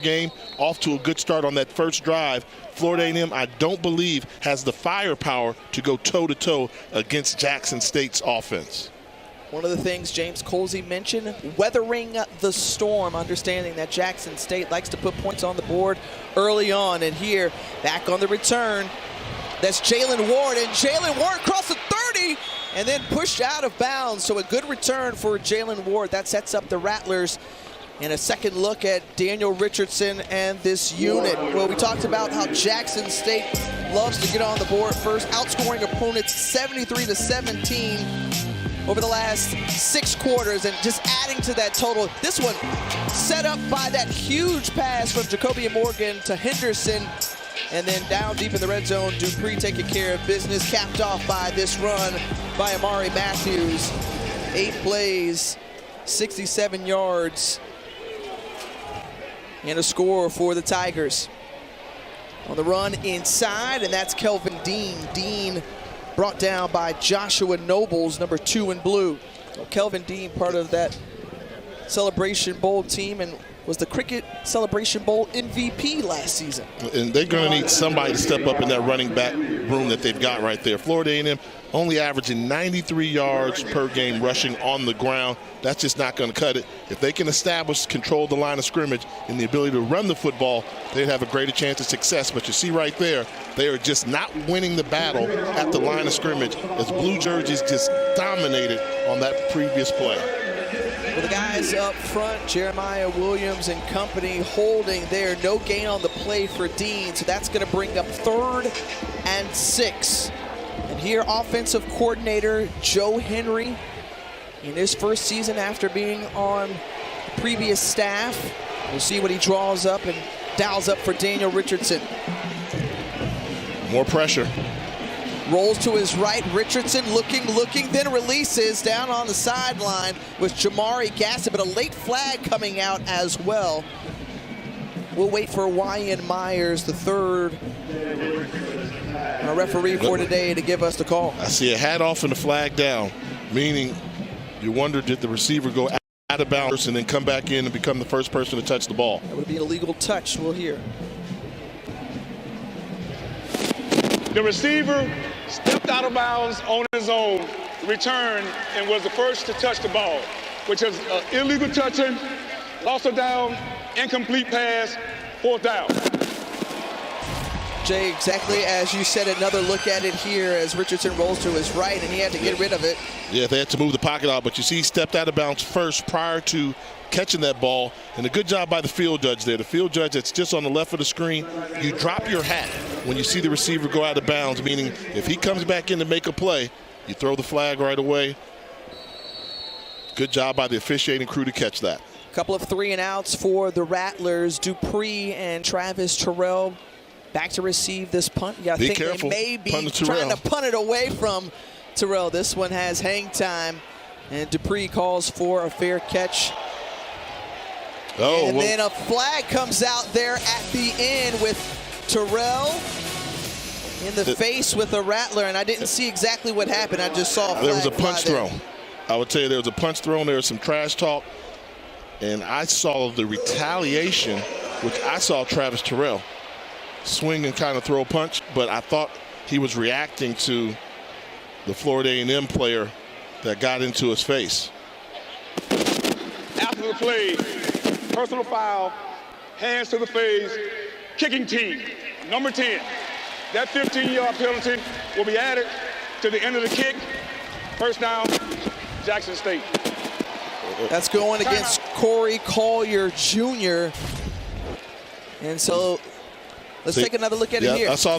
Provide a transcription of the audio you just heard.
game, off to a good start on that first drive. Florida A&M, I don't believe, has the firepower to go toe-to-toe against Jackson State's offense. One of the things James Colsey mentioned, weathering the storm, understanding that Jackson State likes to put points on the board early on. And here, back on the return, that's Jalen Ward. And Jalen Ward across the 30 and then pushed out of bounds. So a good return for Jalen Ward. That sets up the Rattlers. And a second look at Daniel Richardson and this unit. Well, we talked about how Jackson State loves to get on the board first, outscoring opponents 73-17 over the last 6 quarters, and just adding to that total. This one set up by that huge pass from Jacoby Morgan to Henderson, and then down deep in the red zone, Dupree taking care of business, capped off by this run by Amari Matthews. 8 plays, 67 yards. And a score for the Tigers. On the run inside, and that's Kelvin Dean. Dean brought down by Joshua Nobles, number 2 in blue. Well, Kelvin Dean, part of that Celebration Bowl team, and was the Cricket Celebration Bowl MVP last season. And they're going to need somebody to step up in that running back room that they've got right there. Florida A&M only averaging 93 yards per game rushing on the ground. That's just not going to cut it. If they can establish, control the line of scrimmage and the ability to run the football, they'd have a greater chance of success. But you see right there, they are just not winning the battle at the line of scrimmage as blue jerseys just dominated on that previous play. Well, the guys up front, Jeremiah Williams and company, holding there. No gain on the play for Dean, so that's going to bring up 3rd and 6. And here, offensive coordinator Joe Henry, in his first season after being on previous staff. We'll see what he draws up and dials up for Daniel Richardson. More pressure. Rolls to his right, Richardson looking, then releases down on the sideline with Jamari Gaston, but a late flag coming out as well. We'll wait for Wyan Myers, the 3rd referee for today, to give us the call. I see a hat off and a flag down, meaning you wonder, did the receiver go out of bounds and then come back in and become the first person to touch the ball? That would be an illegal touch. We'll hear. The receiver stepped out of bounds on his own, returned, and was the first to touch the ball, which is illegal touching, loss of down, incomplete pass, 4th down. Jay, exactly as you said, another look at it here as Richardson rolls to his right, and he had to get rid of it. Yeah, they had to move the pocket out, but you see he stepped out of bounds first prior to catching that ball, and a good job by the field judge there. The field judge that's just on the left of the screen, you drop your hat when you see the receiver go out of bounds, meaning if he comes back in to make a play, you throw the flag right away. Good job by the officiating crew to catch that. A couple of 3 and outs for the Rattlers. Dupree and Travis Terrell back to receive this punt. Yeah, I think careful. They may be trying to punt it away from Terrell. This one has hang time, and Dupree calls for a fair catch. Oh, and then a flag comes out there at the end with Terrell in the face with a Rattler, and I didn't see exactly what happened. I just saw a flag. There was a punch thrown. I would tell you there was a punch thrown. There was some trash talk, and I saw the retaliation, which I saw Travis Terrell swing and kind of throw a punch, but I thought he was reacting to the Florida A&M player that got into his face. After the play, personal foul, hands to the face, kicking team, number 10. That 15-yard penalty will be added to the end of the kick. First down, Jackson State. That's going against Corey Collier Jr. And so let's take another look at it here. I saw that.